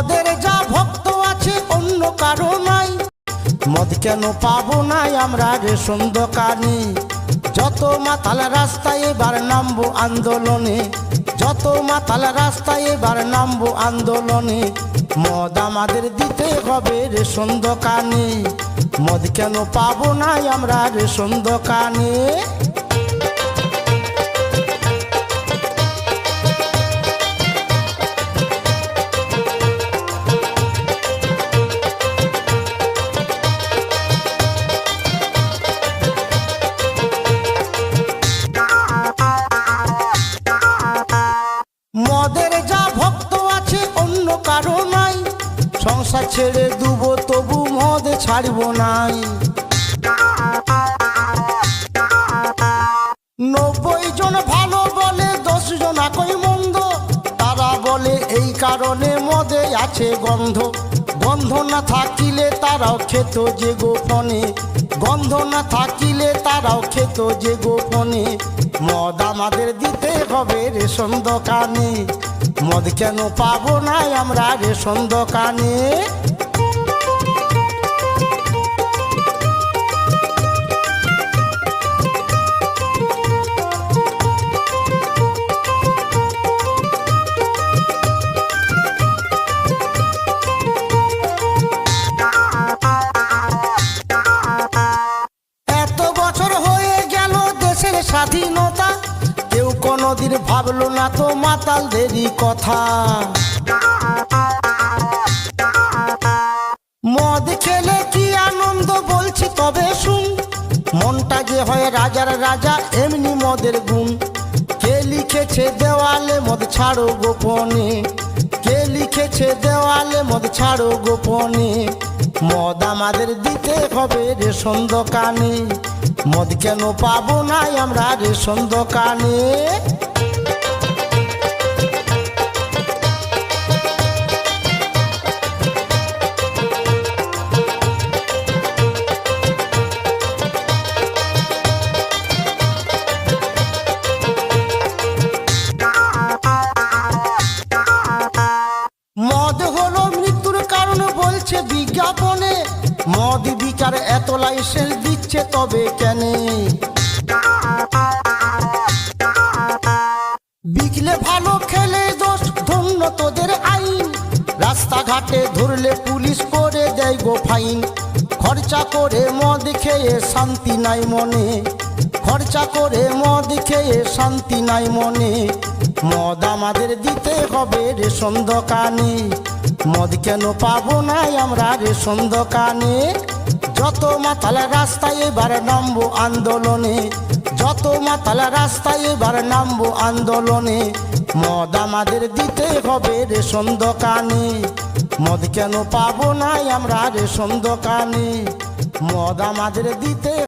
মদের যা ভক্ত আছে অন্য কারো নাই, মদ কেন পাবো নাই আমরা রেশন দোকানে। যত মাতাল রাস্তায় এবার নামবো আন্দোলনে, যত মাতাল রাস্তায় এবার নামবো আন্দোলনে। মদ আমাদের দিতে হবে রেশন দোকানে, মদ কেন পাবো নাই আমরা রেশন দোকানে। মদের যা ভক্ত আছে অন্য কারো নাই, সংসার ছেড়ে দুবো তবু মদ ছাড়বো নাই। 90 জন ভালো বলে 10 জন একই মন্দ, তারা বলে এই কারণে মদে আছে গন্ধ। গন্ধ না থাকিলে তারাও খেত যে গোপনে, গন্ধ না থাকিলে তারাও খেত যে গোপনে। মদ আমাদের দিতে হবে রেশন দোকানে, মদ কেন পাবো নাই আমরা রেশন দোকানে। এত বছর হয়ে গেল দেশের স্বাধীনতা, কেউ কোনদিন ভাবলো না তো মাতালদেরই কথা। মদ খেলে কি আনন্দ বলছি তবে শুন, মনটা যে হয় রাজার রাজা এমনি মদের গুণ। কে লিখেছে দেওয়ালে মদ ছাড়ো গোপনে, কে লিখেছে দেওয়ালে মদ ছাড়ো গোপনে। মদ আমাদের দিতে হবে রেশন দোকানে, মদ কেন পাবো নাই আমরা রেশন দোকানে। মদ হলো মৃত্যুর কারণ বলছে বিজ্ঞাপনে, মদ বিকার এত লাইসেন্স দিচ্ছে তবে কেন? বিকলে ভালো খেলে দোষ ধন্য তোদের আইন, রাস্তাঘাটে ধরলে পুলিশ করে দেয় গো ফাইন। খরচা করে মদ খেয়ে শান্তি নাই মনে, খরচা করে মদ খেয়ে শান্তি নাই মনে। মদ আমাদের দিতে হবে রেশন দোকানে, মদ কেন পাবো নাই আমরা রেশন দোকানে। যত মাতাল রাস্তায় এবার নামবো আন্দোলনে, যত মাতাল রাস্তায় এবার নামবো আন্দোলনে। মদ আমাদের দিতে হবে রেশন দোকানে, মদ কেন পাবো নাই আমরা রেশন দোকানে। মদ আমাদের দিতে